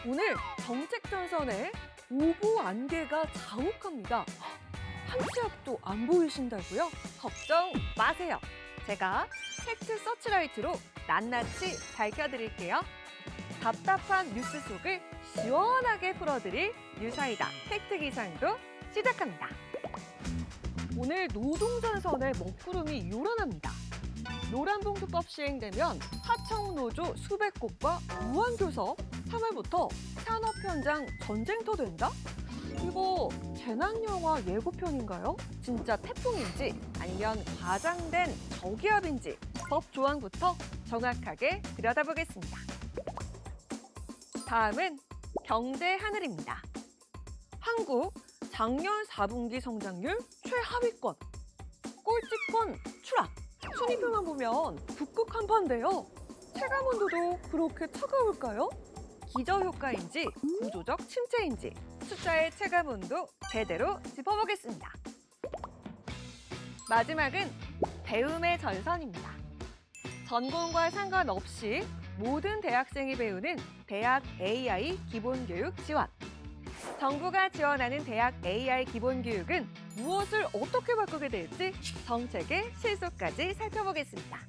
오늘 정책 전선에 오보 안개가 자욱합니다. 한 치 앞도 안 보이신다고요? 걱정 마세요. 제가 팩트 서치라이트로 낱낱이 밝혀드릴게요. 답답한 뉴스 속을 시원하게 풀어드릴 뉴사이다 팩트 기상도 시작합니다. 오늘 노동전선의 먹구름이 요란합니다. 노란봉투법 시행되면 하청노조 수백 곳과 무한교섭, 3월부터 산업 현장 전쟁터 된다? 이거 재난영화 예고편인가요? 진짜 태풍인지 아니면 과장된 저기압인지 법 조항부터 정확하게 들여다보겠습니다. 다음은 경제 하늘입니다. 한국 작년 4분기 성장률 최하위권, 꼴찌권 추락. 순위표만 보면 북극 한파인데요. 체감온도도 그렇게 차가울까요? 기저효과인지 구조적 침체인지 숫자의 체감온도 제대로 짚어보겠습니다. 마지막은 배움의 전선입니다. 전공과 상관없이 모든 대학생이 배우는 대학 AI 기본교육 지원. 정부가 지원하는 대학 AI 기본교육은 무엇을 어떻게 바꾸게 될지 정책의 실소까지 살펴보겠습니다.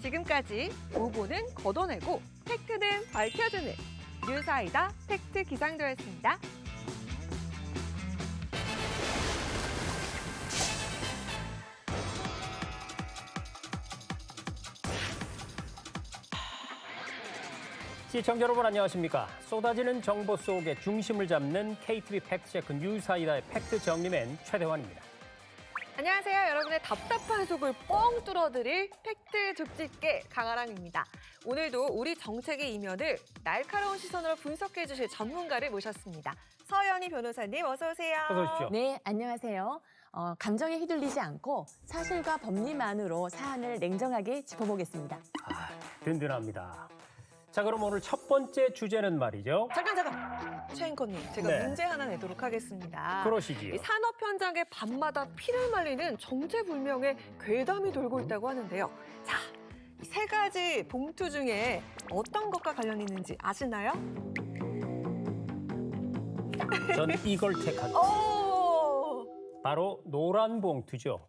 지금까지 오보는 걷어내고 팩트는 밝혀주는 뉴사이다 팩트 기상도였습니다. 시청자 여러분 안녕하십니까? 쏟아지는 정보 속에 중심을 잡는 KTV 팩트체크 뉴사이다의 팩트 정리맨 최대환입니다. 안녕하세요. 여러분의 답답한 속을 뻥 뚫어드릴 팩트 족집게 강아랑입니다. 오늘도 우리 정책의 이면을 날카로운 시선으로 분석해 주실 전문가를 모셨습니다. 서연희 변호사님 어서 오세요. 어서 오십시오. 네, 안녕하세요. 감정에 휘둘리지 않고 사실과 법리만으로 사안을 냉정하게 짚어보겠습니다. 든든합니다. 자, 그럼 오늘 첫 번째 주제는 말이죠. 잠깐! 최 앵커님, 제가 네. 문제 하나 내도록 하겠습니다. 그러시지요. 이 산업 현장에 밤마다 피를 말리는 정체불명의 괴담이 돌고 있다고 하는데요. 자, 이 세 가지 봉투 중에 어떤 것과 관련이 있는지 아시나요? 전 이걸 택합니다. 오! 바로 노란 봉투죠.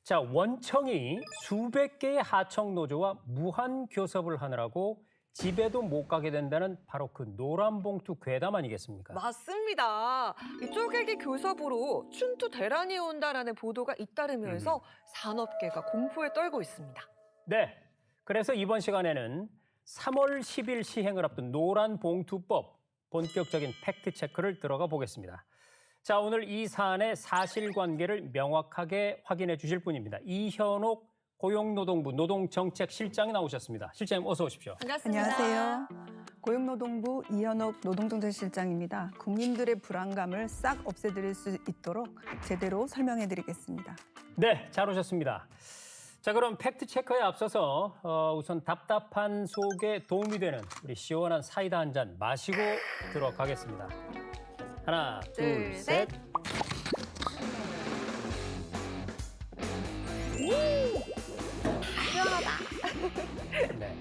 자, 원청이 수백 개의 하청 노조와 무한 교섭을 하느라고 집에도 못 가게 된다는 바로 그 노란 봉투 괴담 아니겠습니까? 맞습니다. 이 쪼개기 교섭으로 춘투 대란이 온다라는 보도가 잇따르면서 산업계가 공포에 떨고 있습니다. 네. 그래서 이번 시간에는 3월 10일 시행을 앞둔 노란 봉투법 본격적인 팩트 체크를 들어가 보겠습니다. 자, 오늘 이 사안의 사실관계를 명확하게 확인해 주실 분입니다. 이현옥 고용노동부 노동정책실장이 나오셨습니다. 실장님 어서 오십시오. 반갑습니다. 안녕하세요. 고용노동부 이현옥 노동정책실장입니다. 국민들의 불안감을 싹 없애드릴 수 있도록 제대로 설명해드리겠습니다. 네, 잘 오셨습니다. 자, 그럼 팩트 체크에 앞서서 우선 답답한 속에 도움이 되는 우리 시원한 사이다 한 잔 마시고 들어가겠습니다. 하나, 둘, 셋. 네,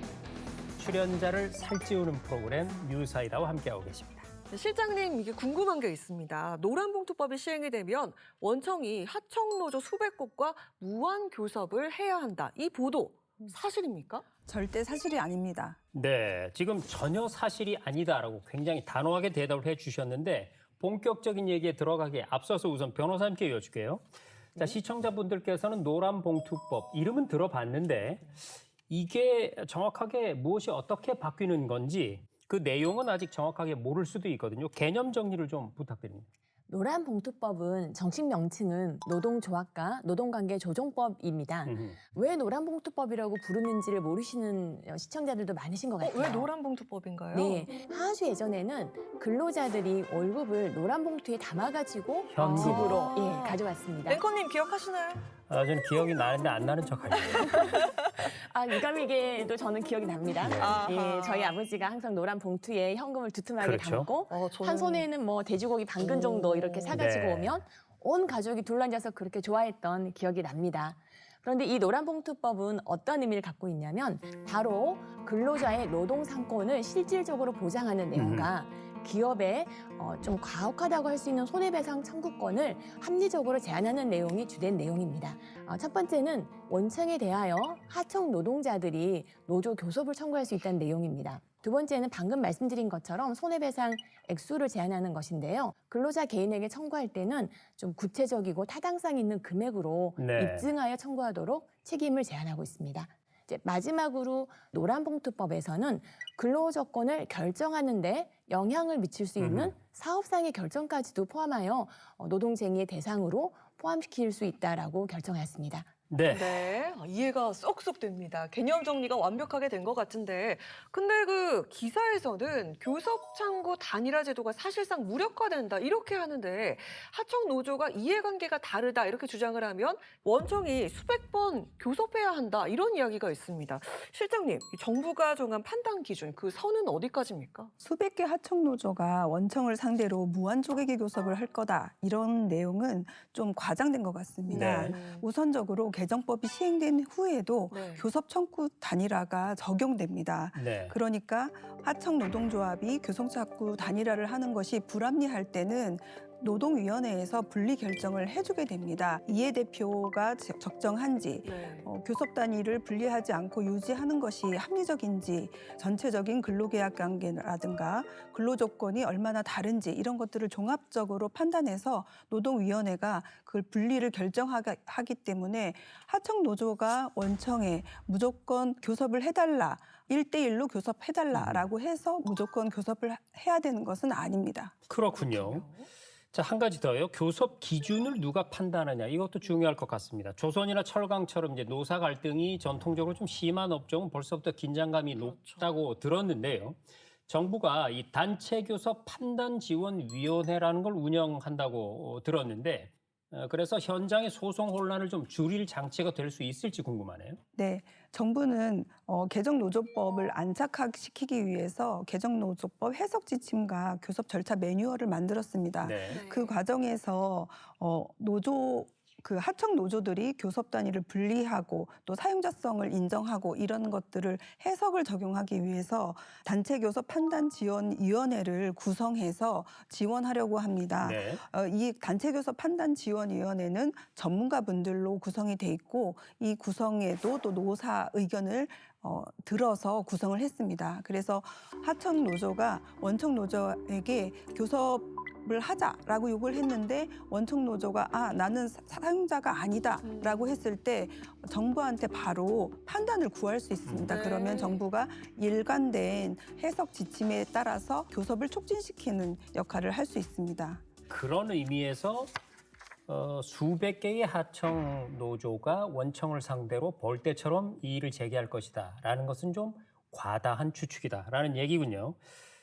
출연자를 살찌우는 프로그램 뉴사이다와 함께하고 계십니다. 실장님, 이게 궁금한 게 있습니다. 노란봉투법이 시행이 되면 원청이 하청노조 수백 곳과 무한 교섭을 해야 한다. 이 보도 사실입니까? 절대 사실이 아닙니다. 네, 지금 전혀 사실이 아니다라고 굉장히 단호하게 대답을 해주셨는데 본격적인 얘기에 들어가기에 앞서서 우선 변호사님께 여쭐게요. 자, 시청자분들께서는 노란봉투법 이름은 들어봤는데 이게 정확하게 무엇이 어떻게 바뀌는 건지 그 내용은 아직 정확하게 모를 수도 있거든요. 개념 정리를 좀 부탁드립니다. 노란봉투법은 정식 명칭은 노동조합과 노동관계조정법입니다. 왜 노란봉투법이라고 부르는지를 모르시는 시청자들도 많으신 것 같아요. 왜 노란봉투법인가요? 네, 아주 예전에는 근로자들이 월급을 노란봉투에 담아가지고 현금. 집으로 가져왔습니다. 앵커님 기억하시나요? 저는 기억이 나는데 안 나는 척 하네요. 유감이게도 저는 기억이 납니다. 아하. 예, 저희 아버지가 항상 노란 봉투에 현금을 두툼하게 그렇죠. 담고 한 손에는 뭐 돼지고기 반근 정도 이렇게 사가지고 네. 오면 온 가족이 둘러앉아서 그렇게 좋아했던 기억이 납니다. 그런데 이 노란봉투법은 어떤 의미를 갖고 있냐면 바로 근로자의 노동 상권을 실질적으로 보장하는 내용과 기업에 좀 가혹하다고 할 수 있는 손해배상 청구권을 합리적으로 제한하는 내용이 주된 내용입니다. 첫 번째는 원청에 대하여 하청 노동자들이 노조 교섭을 청구할 수 있다는 내용입니다. 두 번째는 방금 말씀드린 것처럼 손해배상 액수를 제한하는 것인데요. 근로자 개인에게 청구할 때는 좀 구체적이고 타당성 있는 금액으로 네. 입증하여 청구하도록 책임을 제한하고 있습니다. 이제 마지막으로 노란봉투법에서는 근로조건을 결정하는데 영향을 미칠 수 있는 사업상의 결정까지도 포함하여 노동쟁의의 대상으로 포함시킬 수 있다라고 결정하였습니다. 네. 네, 이해가 쏙쏙 됩니다. 개념 정리가 완벽하게 된 것 같은데, 근데 그 기사에서는 교섭 창구 단일화 제도가 사실상 무력화된다 이렇게 하는데 하청 노조가 이해관계가 다르다 이렇게 주장을 하면 원청이 수백 번 교섭해야 한다 이런 이야기가 있습니다. 실장님, 이 정부가 정한 판단 기준 그 선은 어디까지입니까? 수백 개 하청 노조가 원청을 상대로 무한 쪼개기 교섭을 할 거다. 이런 내용은 좀 과장된 것 같습니다. 네. 우선적으로 개정법이 시행된 후에도 네. 교섭 청구 단일화가 적용됩니다. 네. 그러니까 하청 노동조합이 교섭 청구 단일화를 하는 것이 불합리할 때는 노동위원회에서 분리 결정을 해주게 됩니다. 이해 대표가 적정한지, 네. 교섭 단위를 분리하지 않고 유지하는 것이 합리적인지, 전체적인 근로계약 관계라든가 근로조건이 얼마나 다른지 이런 것들을 종합적으로 판단해서 노동위원회가 그걸 분리를 결정하기 때문에 하청 노조가 원청에 무조건 교섭을 해달라, 1대1로 교섭해달라라고 해서 무조건 교섭을 해야 되는 것은 아닙니다. 그렇군요. 자, 한 가지 더요. 교섭 기준을 누가 판단하냐. 이것도 중요할 것 같습니다. 조선이나 철강처럼 이제 노사 갈등이 전통적으로 좀 심한 업종은 벌써부터 긴장감이 높다고 들었는데요. 정부가 이 단체 교섭 판단 지원 위원회라는 걸 운영한다고 들었는데 그래서 현장의 소송 혼란을 좀 줄일 장치가 될 수 있을지 궁금하네요. 네, 정부는 개정노조법을 안착시키기 위해서 개정노조법 해석 지침과 교섭 절차 매뉴얼을 만들었습니다. 네. 그 과정에서 하청 노조들이 교섭 단위를 분리하고 또 사용자성을 인정하고 이런 것들을 해석을 적용하기 위해서 단체 교섭 판단 지원 위원회를 구성해서 지원하려고 합니다. 네. 이 단체 교섭 판단 지원 위원회는 전문가분들로 구성이 돼 있고 이 구성에도 또 노사 의견을 들어서 구성을 했습니다. 그래서 하청 노조가 원청 노조에게 교섭을 하자라고 요구를 했는데 원청 노조가 나는 사용자가 아니다라고 했을 때 정부한테 바로 판단을 구할 수 있습니다. 네. 그러면 정부가 일관된 해석 지침에 따라서 교섭을 촉진시키는 역할을 할 수 있습니다. 그런 의미에서 수백 개의 하청 노조가 원청을 상대로 벌떼처럼 이의를 제기할 것이다라는 것은 좀 과다한 추측이다라는 얘기군요.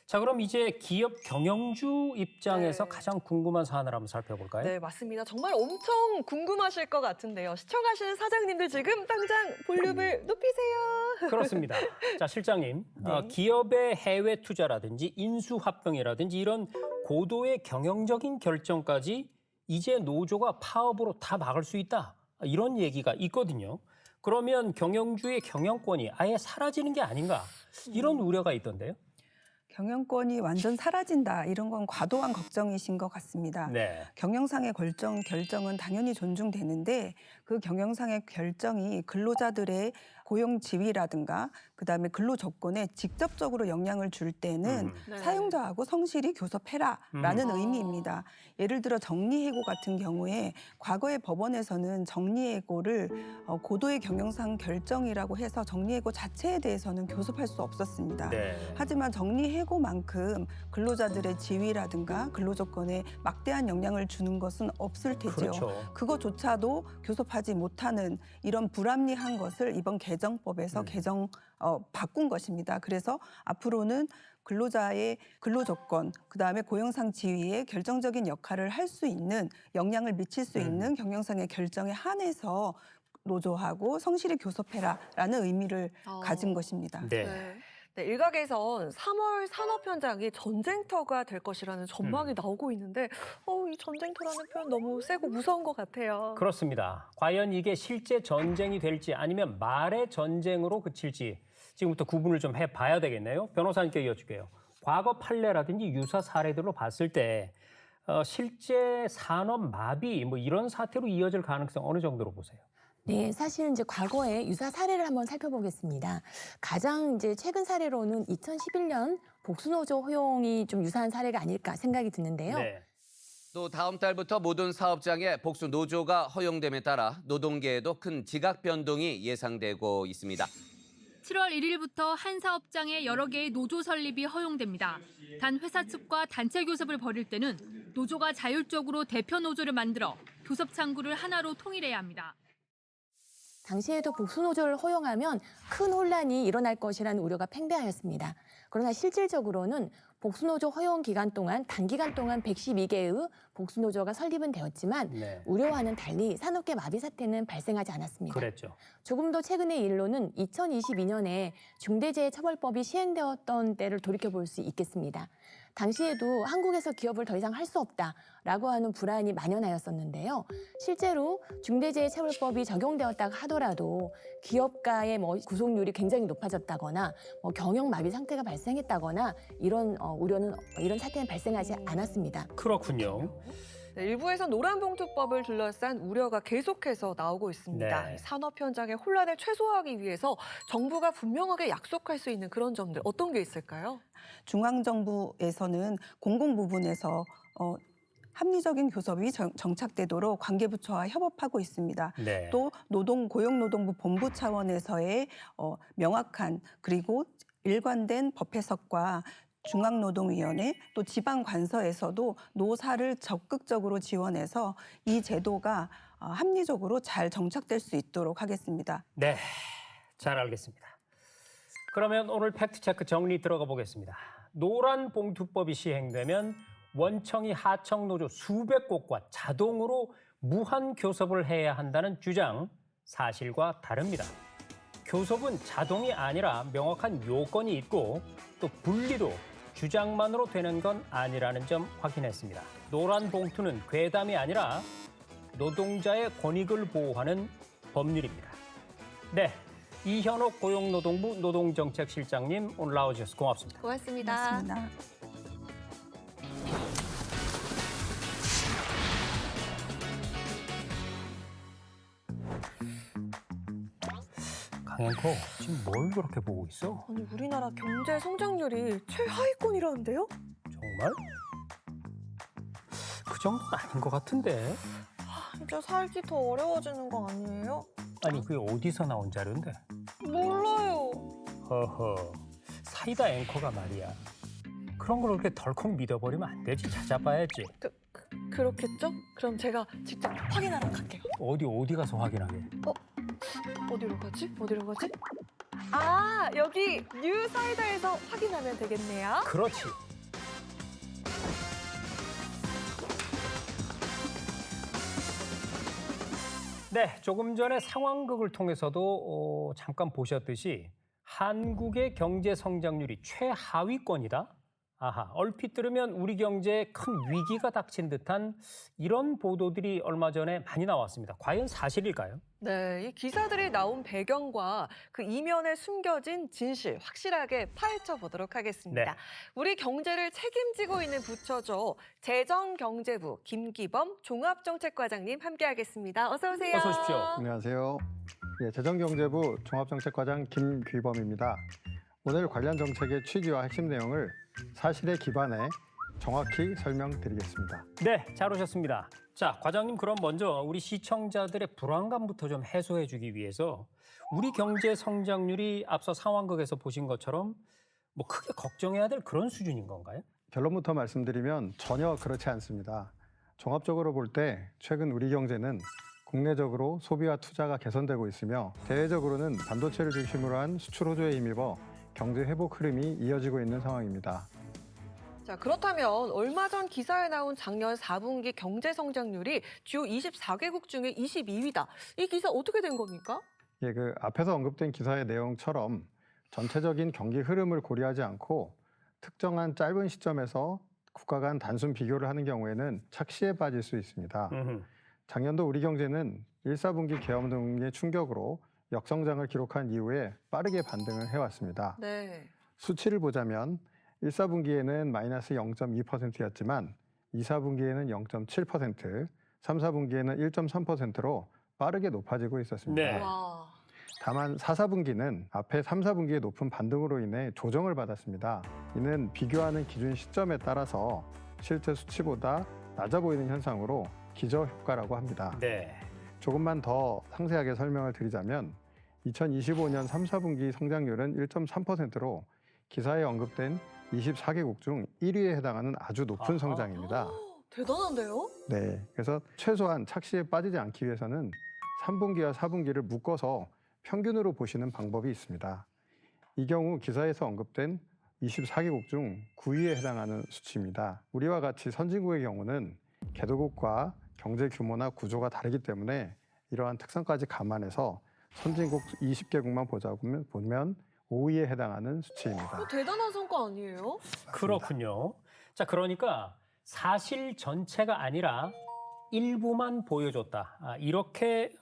자, 그럼 이제 기업 경영주 입장에서 네. 가장 궁금한 사안을 한번 살펴볼까요? 네, 맞습니다. 정말 엄청 궁금하실 것 같은데요. 시청하시는 사장님들 지금 당장 볼륨을 높이세요. 그렇습니다. 자, 실장님, 네. 기업의 해외 투자라든지 인수 합병이라든지 이런 고도의 경영적인 결정까지 이제 노조가 파업으로 다 막을 수 있다. 이런 얘기가 있거든요. 그러면 경영주의 경영권이 아예 사라지는 게 아닌가. 이런 우려가 있던데요. 경영권이 완전 사라진다 이런 건 과도한 걱정이신 것 같습니다. 네. 경영상의 결정은 당연히 존중되는데 그 경영상의 결정이 근로자들의 고용 지위라든가 그다음에 근로 조건에 직접적으로 영향을 줄 때는 네. 사용자하고 성실히 교섭해라라는 아. 의미입니다. 예를 들어 정리해고 같은 경우에 과거의 법원에서는 정리해고를 고도의 경영상 결정이라고 해서 정리해고 자체에 대해서는 교섭할 수 없었습니다. 네. 하지만 정리해고만큼 근로자들의 지위라든가 근로조건에 막대한 영향을 주는 것은 없을 테죠. 그렇죠. 그거조차도 교섭하지 못하는 이런 불합리한 것을 이번 개정법에서 바꾼 것입니다. 그래서 앞으로는 근로자의 근로조건, 그다음에 고용상 지위에 결정적인 역할을 할 수 있는 영향을 미칠 수 있는 경영상의 결정에 한해서 노조하고 성실히 교섭해라라는 의미를 가진 것입니다. 네. 네. 네, 일각에선 3월 산업 현장이 전쟁터가 될 것이라는 전망이 나오고 있는데 이 전쟁터라는 표현 너무 세고 무서운 것 같아요. 그렇습니다. 과연 이게 실제 전쟁이 될지 아니면 말의 전쟁으로 그칠지 지금부터 구분을 좀 해봐야 되겠네요. 변호사님께 이어줄게요. 과거 판례라든지 유사 사례들로 봤을 때 실제 산업 마비 뭐 이런 사태로 이어질 가능성 어느 정도로 보세요? 네, 사실 이제 과거의 유사 사례를 한번 살펴보겠습니다. 가장 이제 최근 사례로는 2011년 복수노조 허용이 좀 유사한 사례가 아닐까 생각이 드는데요. 네. 또 다음 달부터 모든 사업장에 복수 노조가 허용됨에 따라 노동계에도 큰 지각 변동이 예상되고 있습니다. 7월 1일부터 한 사업장에 여러 개의 노조 설립이 허용됩니다. 단 회사 측과 단체 교섭을 벌일 때는 노조가 자율적으로 대표 노조를 만들어 교섭 창구를 하나로 통일해야 합니다. 당시에도 복수노조를 허용하면 큰 혼란이 일어날 것이라는 우려가 팽배하였습니다. 그러나 실질적으로는 복수노조 허용 기간 동안 단기간 동안 112개의 복수노조가 설립은 되었지만 네. 우려와는 달리 산업계 마비 사태는 발생하지 않았습니다. 그랬죠. 조금 더 최근의 일로는 2022년에 중대재해처벌법이 시행되었던 때를 돌이켜볼 수 있겠습니다. 당시에도 한국에서 기업을 더 이상 할 수 없다라고 하는 불안이 만연하였었는데요. 실제로 중대재해처벌법이 적용되었다고 하더라도 기업가의 구속률이 굉장히 높아졌다거나 경영 마비 상태가 발생했다거나 이런 우려는 이런 사태는 발생하지 않았습니다. 그렇군요. 네, 일부에서 노란봉투법을 둘러싼 우려가 계속해서 나오고 있습니다. 네. 산업 현장의 혼란을 최소화하기 위해서 정부가 분명하게 약속할 수 있는 그런 점들 어떤 게 있을까요? 중앙정부에서는 공공 부분에서 합리적인 교섭이 정착되도록 관계부처와 협업하고 있습니다. 네. 또 고용노동부 본부 차원에서의 명확한 그리고 일관된 법 해석과 중앙노동위원회 또 지방관서에서도 노사를 적극적으로 지원해서 이 제도가 합리적으로 잘 정착될 수 있도록 하겠습니다. 네, 잘 알겠습니다. 그러면 오늘 팩트체크 정리 들어가 보겠습니다. 노란봉투법이 시행되면 원청이 하청 노조 수백 곳과 자동으로 무한 교섭을 해야 한다는 주장, 사실과 다릅니다. 교섭은 자동이 아니라 명확한 요건이 있고 또 분리도 주장만으로 되는 건 아니라는 점 확인했습니다. 노란봉투는 괴담이 아니라 노동자의 권익을 보호하는 법률입니다. 네, 이현옥 고용노동부 노동정책실장님 오늘 나와주셔서 고맙습니다. 고맙습니다. 고맙습니다. 강현코 지금 뭘 그렇게 보고 있어? 아니, 우리나라 경제 성장률이 최하위권이라는데요? 정말? 그 정도는 아닌 것 같은데. 진짜 살기 더 어려워지는 거 아니에요? 아니 그게 어디서 나온 자료인데? 몰라요. 허허, 사이다 앵커가 말이야. 그런 걸 그렇게 덜컥 믿어버리면 안 되지. 찾아봐야지. 그렇겠죠? 그럼 제가 직접 확인하러 갈게요. 어디 가서 확인하게? 어디로 가지? 아, 여기 뉴사이다에서 확인하면 되겠네요. 그렇지. 네, 조금 전에 상황극을 통해서도 잠깐 보셨듯이 한국의 경제 성장률이 최하위권이다? 아하, 얼핏 들으면 우리 경제에 큰 위기가 닥친 듯한 이런 보도들이 얼마 전에 많이 나왔습니다. 과연 사실일까요? 네, 이 기사들이 나온 배경과 그 이면에 숨겨진 진실 확실하게 파헤쳐 보도록 하겠습니다. 네. 우리 경제를 책임지고 있는 부처죠. 재정경제부 김기범 종합정책과장님 함께하겠습니다. 어서 오세요. 어서 오십시오. 안녕하세요. 재정경제부 종합정책과장 김귀범입니다. 오늘 관련 정책의 취지와 핵심 내용을 사실에 기반해 정확히 설명드리겠습니다. 네, 잘 오셨습니다. 자, 과장님 그럼 먼저 우리 시청자들의 불안감부터 좀 해소해 주기 위해서 우리 경제 성장률이 앞서 상황극에서 보신 것처럼 뭐 크게 걱정해야 될 그런 수준인 건가요? 결론부터 말씀드리면 전혀 그렇지 않습니다. 종합적으로 볼 때 최근 우리 경제는 국내적으로 소비와 투자가 개선되고 있으며 대외적으로는 반도체를 중심으로 한 수출 호조에 힘입어 경제 회복 흐름이 이어지고 있는 상황입니다. 자, 그렇다면 얼마 전 기사에 나온 작년 4분기 경제 성장률이 주요 24개국 중에 22위다. 이 기사 어떻게 된 겁니까? 앞에서 언급된 기사의 내용처럼 전체적인 경기 흐름을 고려하지 않고 특정한 짧은 시점에서 국가 간 단순 비교를 하는 경우에는 착시에 빠질 수 있습니다. 작년도 우리 경제는 1, 4분기 계엄 등의 충격으로 역성장을 기록한 이후에 빠르게 반등을 해왔습니다. 네. 수치를 보자면 1, 4분기에는 마이너스 0.2%였지만 2, 4분기에는 0.7%, 3, 4분기에는 1.3%로 빠르게 높아지고 있었습니다. 네. 와. 다만 4, 4분기는 앞에 3, 4분기의 높은 반등으로 인해 조정을 받았습니다. 이는 비교하는 기준 시점에 따라서 실제 수치보다 낮아 보이는 현상으로 기저효과라고 합니다. 네. 조금만 더 상세하게 설명을 드리자면 2025년 3, 4분기 성장률은 1.3%로 기사에 언급된 24개국 중 1위에 해당하는 아주 높은 아하. 성장입니다. 대단한데요? 네, 그래서 최소한 착시에 빠지지 않기 위해서는 3분기와 4분기를 묶어서 평균으로 보시는 방법이 있습니다. 이 경우 기사에서 언급된 24개국 중 9위에 해당하는 수치입니다. 우리와 같이 선진국의 경우는 개도국과 경제 규모나 구조가 다르기 때문에 이러한 특성까지 감안해서 선진국 20개국만 보면 5위에 해당하는 수치입니다. 대단한 성과 아니에요? 그렇군요. 자, 그러니까 사실 전체가 아니라 일부만 보여줬다. 이렇게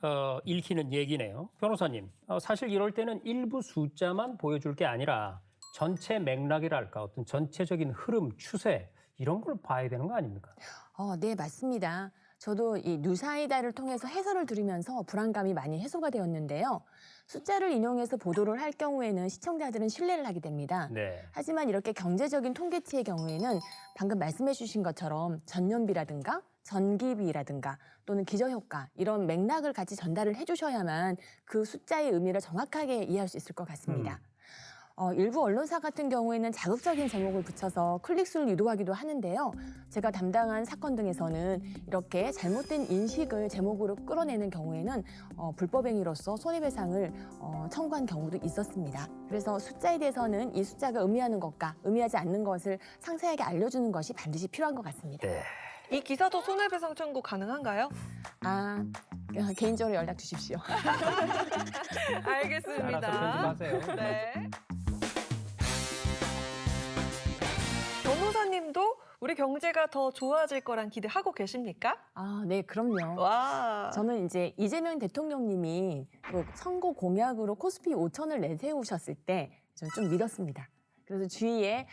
읽히는 얘기네요. 변호사님, 사실 이럴 때는 일부 숫자만 보여줄 게 아니라 전체 맥락이랄까 어떤 전체적인 흐름, 추세 이런 걸 봐야 되는 거 아닙니까? 네, 맞습니다. 저도 이 뉴사이다를 통해서 해설을 들으면서 불안감이 많이 해소가 되었는데요. 숫자를 인용해서 보도를 할 경우에는 시청자들은 신뢰를 하게 됩니다. 네. 하지만 이렇게 경제적인 통계치의 경우에는 방금 말씀해 주신 것처럼 전년비라든가 전기비라든가 또는 기저효과 이런 맥락을 같이 전달을 해주셔야만 그 숫자의 의미를 정확하게 이해할 수 있을 것 같습니다. 일부 언론사 같은 경우에는 자극적인 제목을 붙여서 클릭수를 유도하기도 하는데요. 제가 담당한 사건 등에서는 이렇게 잘못된 인식을 제목으로 끌어내는 경우에는 불법 행위로서 손해배상을 청구한 경우도 있었습니다. 그래서 숫자에 대해서는 이 숫자가 의미하는 것과 의미하지 않는 것을 상세하게 알려주는 것이 반드시 필요한 것 같습니다. 네. 이 기사도 손해배상 청구 가능한가요? 개인적으로 연락 주십시오. 알겠습니다. 알아서 편집하세요. 네. 변호사님도 우리 경제가 더 좋아질 거란 기대하고 계십니까? 네, 그럼요. 와. 저는 이제 이재명 대통령님이 그 선거 공약으로 코스피 5천을 내세우셨을 때 좀 믿었습니다. 그래서 주위에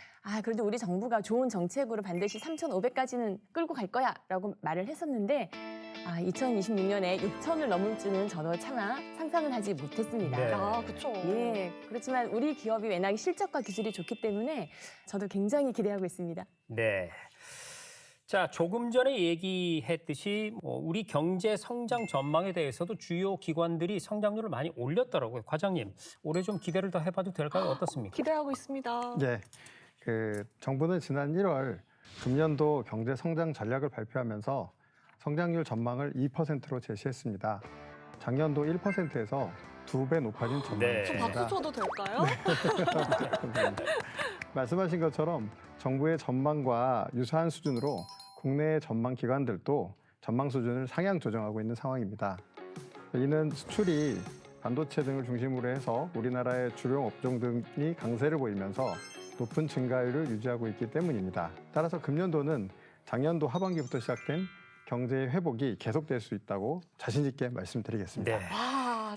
그래도 우리 정부가 좋은 정책으로 반드시 3,500까지는 끌고 갈 거야라고 말을 했었는데 2026년에 6천을 넘을 줄은 저도 차마 상상은 하지 못했습니다. 네. 그쵸. 예, 그렇지만 우리 기업이 워낙 실적과 기술이 좋기 때문에 저도 굉장히 기대하고 있습니다. 네. 자, 조금 전에 얘기했듯이 우리 경제 성장 전망에 대해서도 주요 기관들이 성장률을 많이 올렸더라고요. 과장님, 올해 좀 기대를 더 해봐도 될까요? 어떻습니까? 기대하고 있습니다. 네, 정부는 지난 1월 금년도 경제 성장 전략을 발표하면서 성장률 전망을 2%로 제시했습니다. 작년도 1%에서 2배 높아진 좀 전망입니다. 박수 쳐도 될까요? 말씀하신 것처럼 정부의 전망과 유사한 수준으로 국내의 전망 기관들도 전망 수준을 상향 조정하고 있는 상황입니다. 이는 수출이 반도체 등을 중심으로 해서 우리나라의 주요 업종 등이 강세를 보이면서 높은 증가율을 유지하고 있기 때문입니다. 따라서 금년도는 작년도 하반기부터 시작된 경제의 회복이 계속될 수 있다고 자신 있게 말씀드리겠습니다. 네.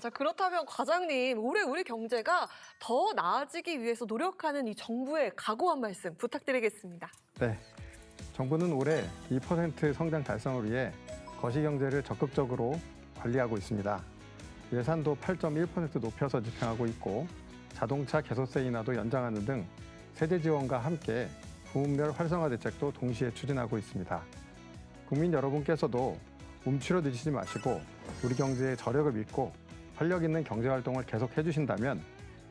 자, 그렇다면 과장님, 올해 우리 경제가 더 나아지기 위해서 노력하는 이 정부의 각오한 말씀 부탁드리겠습니다. 네, 정부는 올해 2% 성장 달성을 위해 거시경제를 적극적으로 관리하고 있습니다. 예산도 8.1% 높여서 집행하고 있고 자동차 개소세 인하도 연장하는 등 세제 지원과 함께 부문별 활성화 대책도 동시에 추진하고 있습니다. 국민 여러분께서도 움츠러 드시지 마시고 우리 경제의 저력을 믿고 활력 있는 경제활동을 계속해 주신다면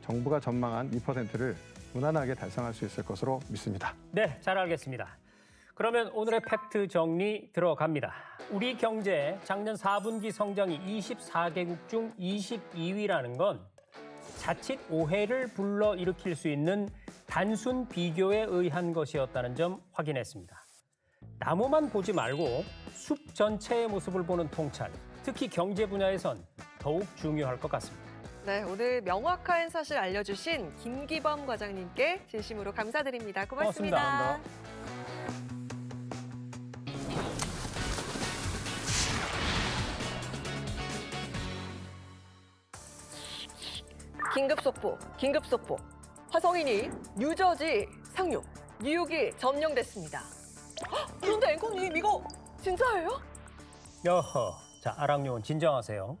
정부가 전망한 2%를 무난하게 달성할 수 있을 것으로 믿습니다. 네, 잘 알겠습니다. 그러면 오늘의 팩트 정리 들어갑니다. 우리 경제 작년 4분기 성장이 24개국 중 22위라는 건 자칫 오해를 불러일으킬 수 있는 단순 비교에 의한 것이었다는 점 확인했습니다. 나무만 보지 말고 숲 전체의 모습을 보는 통찰, 특히 경제 분야에선 더욱 중요할 것 같습니다. 네, 오늘 명확한 사실 알려주신 김기범 과장님께 진심으로 감사드립니다. 고맙습니다. 긴급 속보. 화성인이 뉴저지 상륙. 뉴욕이 점령됐습니다. 헉, 그런데 앵커님 이거 진짜예요? 여허, 자 아랑요원 진정하세요.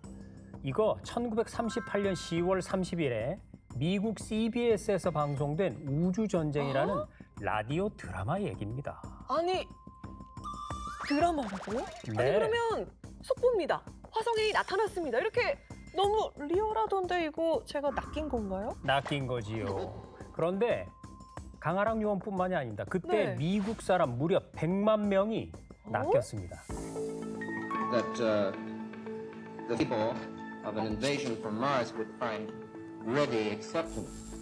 이거 1938년 10월 30일에 미국 CBS에서 방송된 우주전쟁이라는 라디오 드라마 얘기입니다. 아니 드라마라고요? 아니 네. 그러면 속보입니다. 화성이 나타났습니다. 이렇게 너무 리얼하던데 이거 제가 낚인 건가요? 낚인 거지요. 그런데 강아랑 요원뿐만이 아닙니다. 그때 네. 미국 사람 무려 100만 명이 낚였습니다. that the people of an invasion from Mars would find ready acceptance.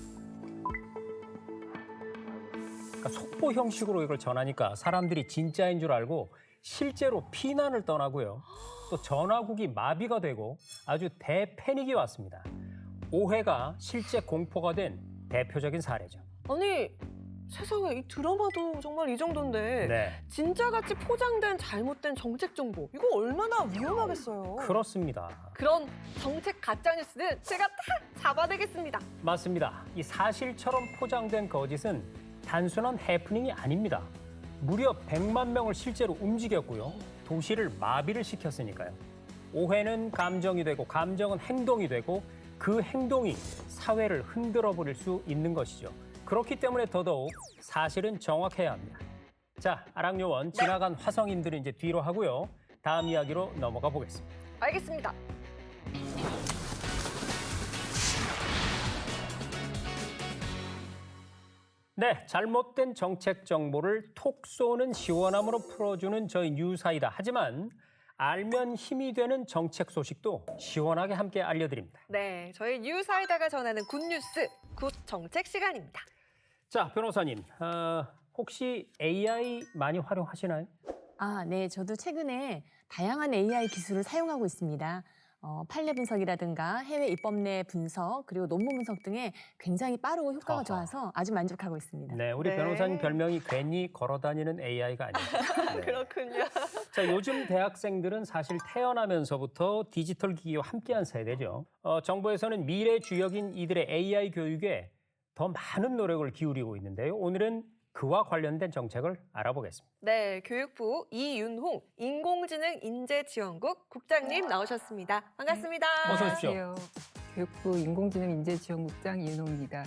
그러니까 속보 형식으로 이걸 전하니까 사람들이 진짜인 줄 알고 실제로 피난을 떠나고요. 또 전화국이 마비가 되고 아주 대패닉이 왔습니다. 오해가 실제 공포가 된 대표적인 사례죠. 아니 세상에 이 드라마도 정말 이 정도인데 네, 진짜같이 포장된 잘못된 정책 정보 이거 얼마나 위험하겠어요. 그렇습니다. 그런 정책 가짜 뉴스는 제가 딱 잡아내겠습니다. 맞습니다. 이 사실처럼 포장된 거짓은 단순한 해프닝이 아닙니다. 무려 100만 명을 실제로 움직였고요. 도시를 마비를 시켰으니까요. 오해는 감정이 되고 감정은 행동이 되고 그 행동이 사회를 흔들어 버릴 수 있는 것이죠. 그렇기 때문에 더더욱 사실은 정확해야 합니다. 자, 아랑요원 지나간 화성인들은 이제 뒤로 하고요. 다음 이야기로 넘어가 보겠습니다. 알겠습니다. 네, 잘못된 정책 정보를 톡 쏘는 시원함으로 풀어주는 저희 뉴사이다. 하지만 알면 힘이 되는 정책 소식도 시원하게 함께 알려드립니다. 네, 저희 뉴사이다가 전하는 굿뉴스, 굿 정책 시간입니다. 자, 변호사님, 혹시 AI 많이 활용하시나요? 아, 네. 저도 최근에 다양한 AI 기술을 사용하고 있습니다. 판례 분석이라든가 해외 입법 내 분석, 그리고 논문 분석 등에 굉장히 빠르고 효과가 아하. 좋아서 아주 만족하고 있습니다. 네, 우리 네. 변호사님 별명이 괜히 걸어다니는 AI가 아니에요. 네. 그렇군요. 자, 요즘 대학생들은 사실 태어나면서부터 디지털 기기와 함께한 세대죠. 정부에서는 미래 주역인 이들의 AI 교육에 더 많은 노력을 기울이고 있는데요. 오늘은 그와 관련된 정책을 알아보겠습니다. 네, 교육부 이윤홍 인공지능 인재지원국 국장님 나오셨습니다. 반갑습니다. 어서 오십시오. 안녕하세요. 교육부 인공지능 인재지원국장 이은홍입니다.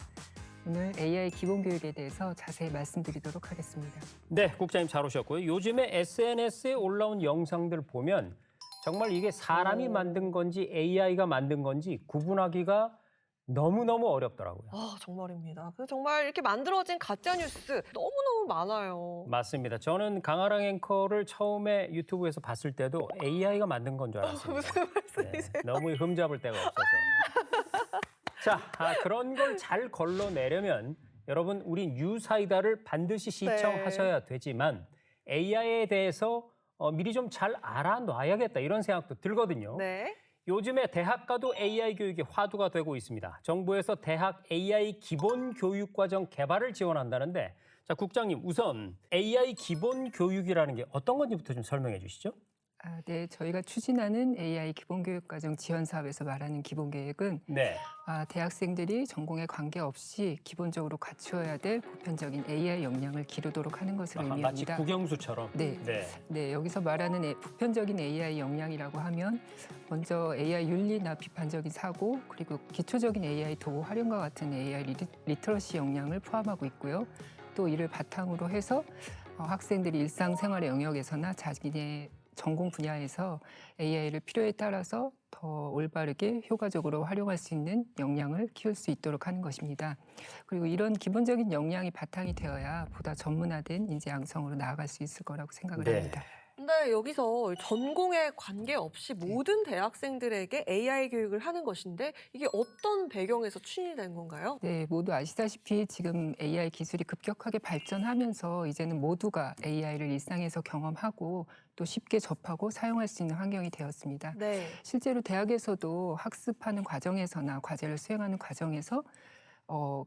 오늘 AI 기본 교육에 대해서 자세히 말씀드리도록 하겠습니다. 네, 국장님 잘 오셨고요. 요즘에 SNS에 올라온 영상들 보면 정말 이게 사람이 만든 건지 AI가 만든 건지 구분하기가 너무너무 어렵더라고요. 아, 정말입니다. 정말 이렇게 만들어진 가짜 뉴스 너무너무 많아요. 맞습니다. 저는 강아랑 앵커를 처음에 유튜브에서 봤을 때도 AI가 만든 건 줄 알았습니다. 무슨 말씀이세요? 너무 흠잡을 데가 없어서. 자, 그런 걸 잘 걸러내려면 여러분 우리 뉴사이다를 반드시 시청하셔야 되지만 AI에 대해서 미리 좀 잘 알아놔야겠다 이런 생각도 들거든요. 네. 요즘에 대학가도 AI 교육이 화두가 되고 있습니다. 정부에서 대학 AI 기본 교육과정 개발을 지원한다는데 자, 국장님 우선 AI 기본 교육이라는 게 어떤 건지부터 좀 설명해 주시죠. 네, 저희가 추진하는 AI 기본교육과정 지원 사업에서 말하는 기본계획은 네. 대학생들이 전공에 관계없이 기본적으로 갖추어야 될 보편적인 AI 역량을 기르도록 하는 것을 마치 의미합니다. 국영수처럼. 네. 네, 여기서 말하는 보편적인 AI 역량이라고 하면 먼저 AI 윤리나 비판적인 사고, 그리고 기초적인 AI 도구 활용과 같은 AI 리터러시 역량을 포함하고 있고요. 또 이를 바탕으로 해서 학생들이 일상생활의 영역에서나 자기의 전공 분야에서 AI를 필요에 따라서 더 올바르게 효과적으로 활용할 수 있는 역량을 키울 수 있도록 하는 것입니다. 그리고 이런 기본적인 역량이 바탕이 되어야 보다 전문화된 인재 양성으로 나아갈 수 있을 거라고 생각을 네. 합니다. 근데 여기서 전공에 관계없이 모든 대학생들에게 AI 교육을 하는 것인데 이게 어떤 배경에서 추진이 된 건가요? 네, 모두 아시다시피 지금 AI 기술이 급격하게 발전하면서 이제는 모두가 AI를 일상에서 경험하고 또 쉽게 접하고 사용할 수 있는 환경이 되었습니다. 네. 실제로 대학에서도 학습하는 과정에서나 과제를 수행하는 과정에서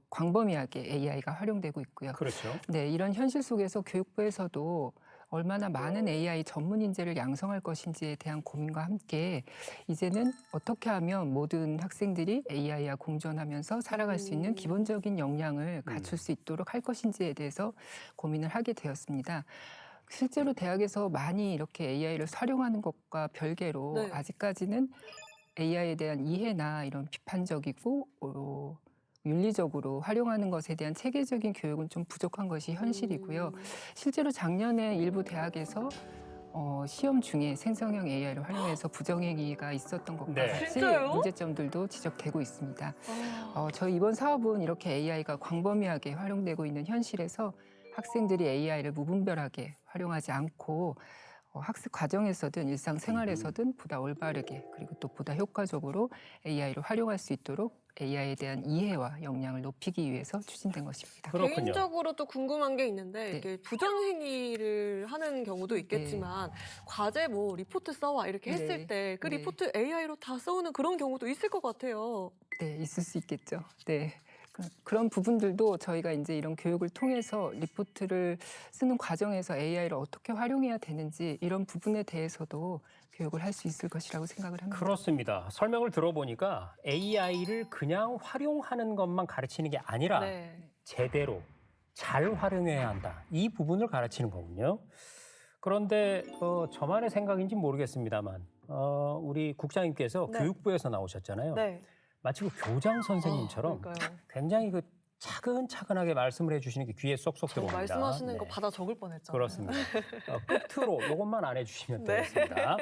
광범위하게 AI가 활용되고 있고요. 그렇죠. 네, 이런 현실 속에서 교육부에서도 얼마나 많은 AI 전문 인재를 양성할 것인지에 대한 고민과 함께 이제는 어떻게 하면 모든 학생들이 AI와 공존하면서 살아갈 수 있는 기본적인 역량을 갖출 수 있도록 할 것인지에 대해서 고민을 하게 되었습니다. 실제로 대학에서 많이 이렇게 AI를 활용하는 것과 별개로 네. 아직까지는 AI에 대한 이해나 이런 비판적이고 윤리적으로 활용하는 것에 대한 체계적인 교육은 좀 부족한 것이 현실이고요. 실제로 작년에 일부 대학에서 시험 중에 생성형 AI를 활용해서 부정행위가 있었던 것과 네. 같이 진짜요? 문제점들도 지적되고 있습니다. 아. 저희 이번 사업은 이렇게 AI가 광범위하게 활용되고 있는 현실에서 학생들이 AI를 무분별하게 활용하지 않고 학습 과정에서든 일상생활에서든 보다 올바르게 그리고 또 보다 효과적으로 AI를 활용할 수 있도록 AI에 대한 이해와 역량을 높이기 위해서 추진된 것입니다. 그렇군요. 개인적으로 또 궁금한 게 있는데 네. 이게 부정행위를 하는 경우도 있겠지만 과제 뭐 리포트 써와 이렇게 했을 네. 때 그 네. 리포트 AI로 다 써오는 그런 경우도 있을 것 같아요. 네, 있을 수 있겠죠. 네. 그런 부분들도 저희가 이제 이런 교육을 통해서 리포트를 쓰는 과정에서 AI를 어떻게 활용해야 되는지 이런 부분에 대해서도 교육을 할 수 있을 것이라고 생각을 합니다. 그렇습니다. 설명을 들어보니까 AI를 그냥 활용하는 것만 가르치는 게 아니라 네. 제대로 잘 활용해야 한다. 이 부분을 가르치는 거군요. 그런데 저만의 생각인지 모르겠습니다만 우리 국장님께서 네. 교육부에서 나오셨잖아요. 네. 마치 그 교장 선생님처럼 그러니까요. 굉장히 그 차근차근하게 말씀을 해주시는 게 귀에 쏙쏙 저 들어옵니다. 말씀하시는 거 네. 받아 적을 뻔했잖아요. 그렇습니다. 끝으로 이것만 안 해주시면 네. 되겠습니다.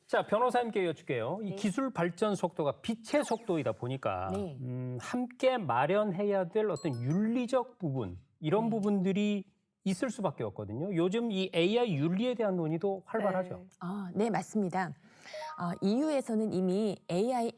자, 변호사님께 여쭐게요. 이 네. 기술 발전 속도가 빛의 속도이다 보니까 네. 함께 마련해야 될 어떤 윤리적 부분 이런 부분들이 있을 수밖에 없거든요. 요즘 이 AI 윤리에 대한 논의도 활발하죠. 네. 네, 맞습니다. EU에서는 이미 AI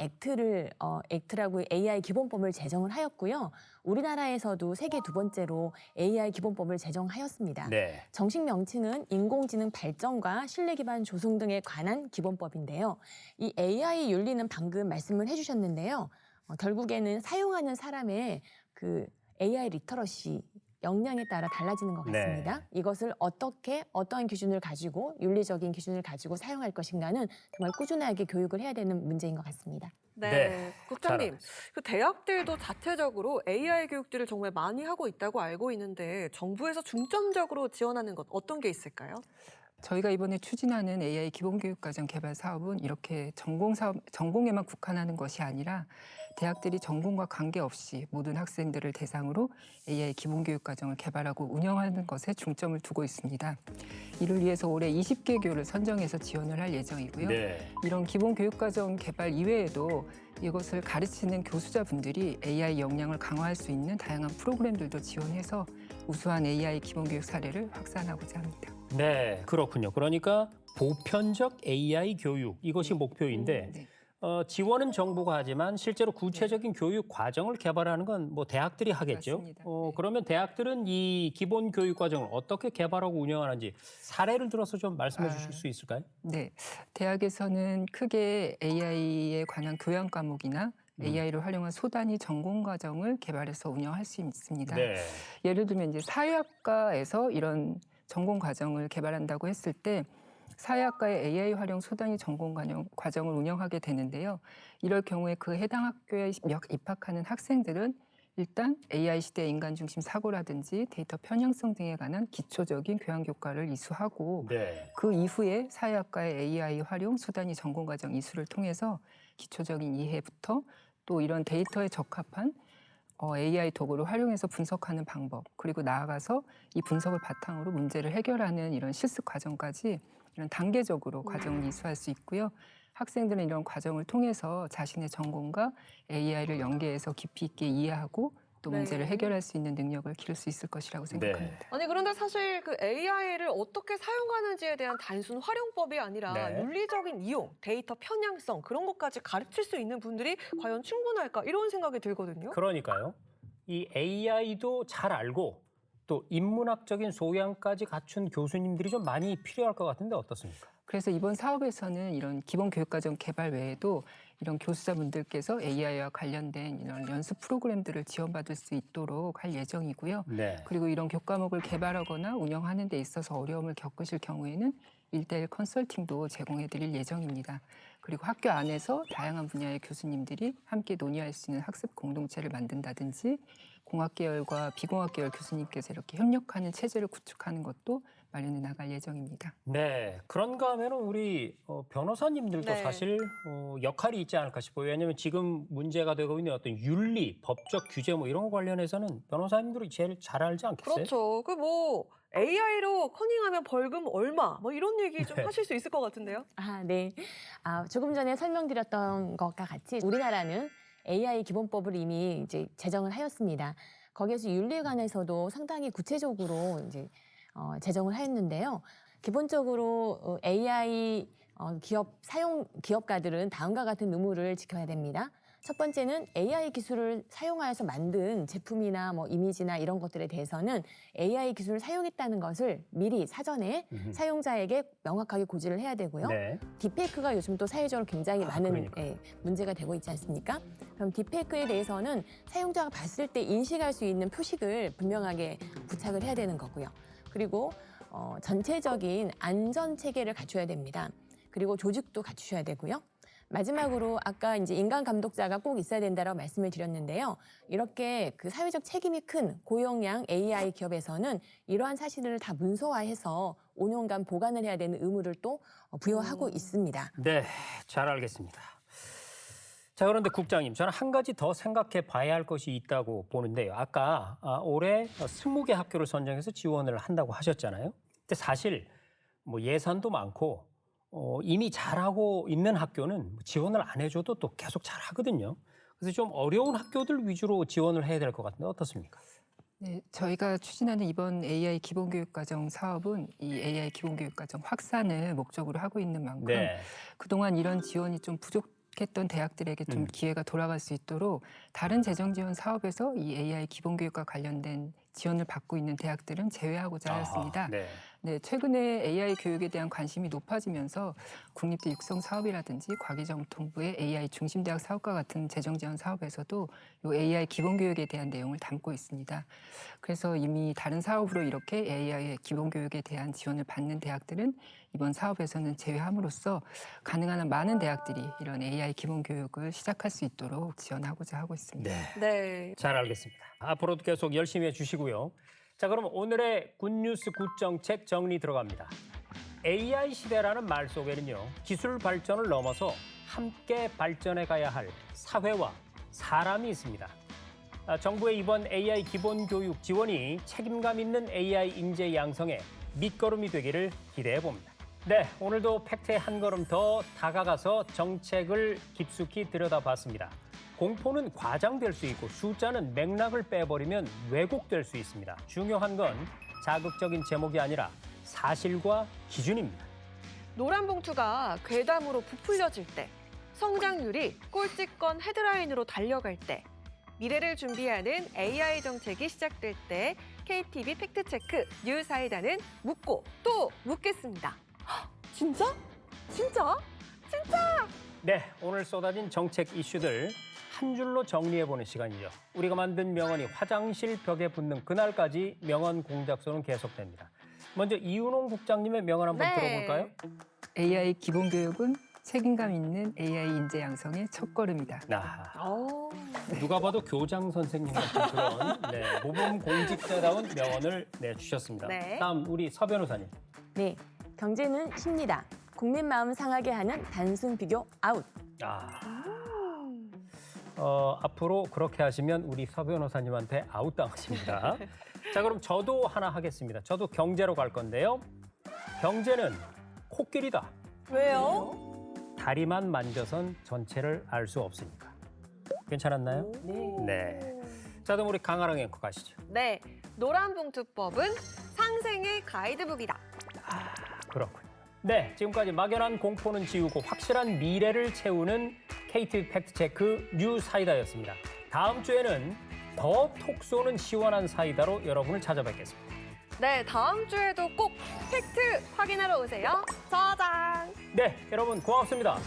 액트라고 AI 기본법을 제정을 하였고요. 우리나라에서도 세계 두 번째로 AI 기본법을 제정하였습니다. 네. 정식 명칭은 인공지능 발전과 신뢰 기반 조성 등에 관한 기본법인데요. 이 AI 윤리는 방금 말씀을 해주셨는데요. 결국에는 사용하는 사람의 그 AI 리터러시 역량에 따라 달라지는 것 같습니다. 네. 이것을 어떻게 어떠한 기준을 가지고 윤리적인 기준을 가지고 사용할 것인가는 정말 꾸준하게 교육을 해야 되는 문제인 것 같습니다. 네. 네. 국장님, 그 대학들도 자체적으로 AI 교육들을 정말 많이 하고 있다고 알고 있는데 정부에서 중점적으로 지원하는 것 어떤 게 있을까요? 저희가 이번에 추진하는 AI 기본교육과정 개발 사업은 이렇게 전공에만 국한하는 것이 아니라 대학들이 전공과 관계없이 모든 학생들을 대상으로 AI 기본교육과정을 개발하고 운영하는 것에 중점을 두고 있습니다. 이를 위해서 올해 20개 교를 선정해서 지원을 할 예정이고요. 네. 이런 기본교육과정 개발 이외에도 이것을 가르치는 교수자분들이 AI 역량을 강화할 수 있는 다양한 프로그램들도 지원해서 우수한 AI 기본교육 사례를 확산하고자 합니다. 네, 그렇군요. 그러니까 보편적 AI 교육 이것이 목표인데 네. 지원은 정부가 하지만 실제로 구체적인 교육 과정을 개발하는 건 뭐 대학들이 하겠죠. 맞습니다. 네. 그러면 대학들은 이 기본 교육 과정을 어떻게 개발하고 운영하는지 사례를 들어서 좀 말씀해 주실 수 있을까요? 네, 대학에서는 크게 AI에 관한 교양 과목이나 AI를 활용한 소단위 전공 과정을 개발해서 운영할 수 있습니다. 네. 예를 들면 이제 사회학과에서 이런 전공 과정을 개발한다고 했을 때 사회학과의 AI 활용 소단위 전공 과정을 운영하게 되는데요. 이럴 경우에 그 해당 학교에 입학하는 학생들은 일단 AI 시대 인간 중심 사고라든지 데이터 편향성 등에 관한 기초적인 교양 교과를 이수하고 네. 그 이후에 사회학과의 AI 활용 소단위 전공 과정 이수를 통해서 기초적인 이해부터 또 이런 데이터에 적합한 AI 도구를 활용해서 분석하는 방법, 그리고 나아가서 이 분석을 바탕으로 문제를 해결하는 이런 실습 과정까지 이런 단계적으로 과정을 이수할 수 있고요. 학생들은 이런 과정을 통해서 자신의 전공과 AI를 연계해서 깊이 있게 이해하고 또 네. 문제를 해결할 수 있는 능력을 기를 수 있을 것이라고 생각합니다. 아니 그런데 사실 그 AI를 어떻게 사용하는지에 대한 단순 활용법이 아니라 네. 윤리적인 이용, 데이터 편향성 그런 것까지 가르칠 수 있는 분들이 과연 충분할까 이런 생각이 들거든요. 그러니까요. 이 AI도 잘 알고 또 인문학적인 소양까지 갖춘 교수님들이 좀 많이 필요할 것 같은데 어떻습니까? 그래서 이번 사업에서는 이런 기본 교육과정 개발 외에도 이런 교수자분들께서 AI와 관련된 이런 연수 프로그램들을 지원받을 수 있도록 할 예정이고요. 네. 그리고 이런 교과목을 개발하거나 운영하는 데 있어서 어려움을 겪으실 경우에는 1:1 컨설팅도 제공해 드릴 예정입니다. 그리고 학교 안에서 다양한 분야의 교수님들이 함께 논의할 수 있는 학습 공동체를 만든다든지 공학 계열과 비공학 계열 교수님께서 이렇게 협력하는 체제를 구축하는 것도 마련해 나갈 예정입니다. 네, 그런가 하면은 우리 변호사님들도 네. 사실 역할이 있지 않을까 싶어요. 왜냐하면 지금 문제가 되고 있는 어떤 윤리, 법적 규제 뭐 이런 거 관련해서는 변호사님들이 제일 잘 알지 않겠어요? 그렇죠. 그 뭐 AI로 커닝하면 벌금 얼마 뭐 이런 얘기 좀 네. 하실 수 있을 것 같은데요. 아, 네. 조금 전에 설명드렸던 것과 같이 우리나라는 AI 기본법을 이미 이제 제정을 하였습니다. 거기에서 윤리관에서도 상당히 구체적으로 이제 제정을 하였는데요. 기본적으로 AI 기업가들은 다음과 같은 의무를 지켜야 됩니다. 첫 번째는 AI 기술을 사용하여서 만든 제품이나 뭐 이미지나 이런 것들에 대해서는 AI 기술을 사용했다는 것을 미리 사전에 사용자에게 명확하게 고지를 해야 되고요. 네. 딥페이크가 요즘 또 사회적으로 굉장히 많은 그러니까요. 문제가 되고 있지 않습니까? 그럼 딥페이크에 대해서는 사용자가 봤을 때 인식할 수 있는 표식을 분명하게 부착을 해야 되는 거고요. 그리고 전체적인 안전 체계를 갖춰야 됩니다. 그리고 조직도 갖추셔야 되고요. 마지막으로 아까 이제 인간 감독자가 꼭 있어야 된다라고 말씀을 드렸는데요. 이렇게 그 사회적 책임이 큰 고용량 AI 기업에서는 이러한 사실을 다 문서화해서 5년간 보관을 해야 되는 의무를 또 부여하고 있습니다. 네, 잘 알겠습니다. 자, 그런데 국장님, 저는 한 가지 더 생각해 봐야 할 것이 있다고 보는데요. 아까 올해 20개 학교를 선정해서 지원을 한다고 하셨잖아요. 근데 사실 뭐 예산도 많고 이미 잘하고 있는 학교는 지원을 안 해줘도 또 계속 잘하거든요. 그래서 좀 어려운 학교들 위주로 지원을 해야 될 것 같은데 어떻습니까? 네, 저희가 추진하는 이번 AI 기본교육과정 사업은 이 AI 기본교육과정 확산을 목적으로 하고 있는 만큼 네. 그동안 이런 지원이 좀 부족했던 대학들에게 좀 기회가 돌아갈 수 있도록 다른 재정 지원 사업에서 이 AI 기본교육과 관련된 지원을 받고 있는 대학들은 제외하고자 하였습니다. 네. 네, 최근에 AI 교육에 대한 관심이 높아지면서 국립대 육성 사업이라든지 과기정통부의 AI 중심대학 사업과 같은 재정 지원 사업에서도 이 AI 기본 교육에 대한 내용을 담고 있습니다. 그래서 이미 다른 사업으로 이렇게 AI의 기본 교육에 대한 지원을 받는 대학들은 이번 사업에서는 제외함으로써 가능한 한 많은 대학들이 이런 AI 기본 교육을 시작할 수 있도록 지원하고자 하고 있습니다. 네. 네. 잘 알겠습니다. 앞으로도 계속 열심히 해주시고요. 자, 그럼 오늘의 굿뉴스 굿정책 정리 들어갑니다. AI 시대라는 말 속에는요, 기술 발전을 넘어서 함께 발전해 가야 할 사회와 사람이 있습니다. 정부의 이번 AI 기본 교육 지원이 책임감 있는 AI 인재 양성에 밑거름이 되기를 기대해 봅니다. 네, 오늘도 팩트에 한 걸음 더 다가가서 정책을 깊숙이 들여다봤습니다. 공포는 과장될 수 있고 숫자는 맥락을 빼버리면 왜곡될 수 있습니다. 중요한 건 자극적인 제목이 아니라 사실과 기준입니다. 노란 봉투가 괴담으로 부풀려질 때, 성장률이 꼴찌권 헤드라인으로 달려갈 때, 미래를 준비하는 AI 정책이 시작될 때 KTV 팩트체크 뉴사이다는 묻고 또 묻겠습니다. 헉, 진짜? 진짜? 진짜? 네, 오늘 쏟아진 정책 이슈들 한 줄로 정리해보는 시간이죠. 우리가 만든 명언이 화장실 벽에 붙는 그날까지 명언 공작소는 계속됩니다. 먼저 이윤홍 국장님의 명언 한번 들어볼까요? AI 기본 교육은 책임감 있는 AI 인재 양성의 첫걸음이다. 누가 봐도 교장 선생님 같은 그런 모범 공직자다운 명언을 주셨습니다. 네. 다음 우리 서 변호사님. 네, 경제는 쉽니다. 국민 마음 상하게 하는 단순 비교 아웃. 앞으로 그렇게 하시면 우리 서 변호사님한테 아웃당하십니다. 자, 그럼 저도 하나 하겠습니다. 저도 경제로 갈 건데요. 경제는 코끼리다. 왜요? 다리만 만져선 전체를 알 수 없으니까. 괜찮았나요? 네. 자, 그럼 우리 강아랑 앵커 가시죠. 네, 노란 봉투법은 상생의 가이드북이다. 그렇군요. 네, 지금까지 막연한 공포는 지우고 확실한 미래를 채우는 KTV 팩트체크 뉴 사이다였습니다. 다음 주에는 더 톡 쏘는 시원한 사이다로 여러분을 찾아뵙겠습니다. 네, 다음 주에도 꼭 팩트 확인하러 오세요. 저장! 네, 여러분 고맙습니다.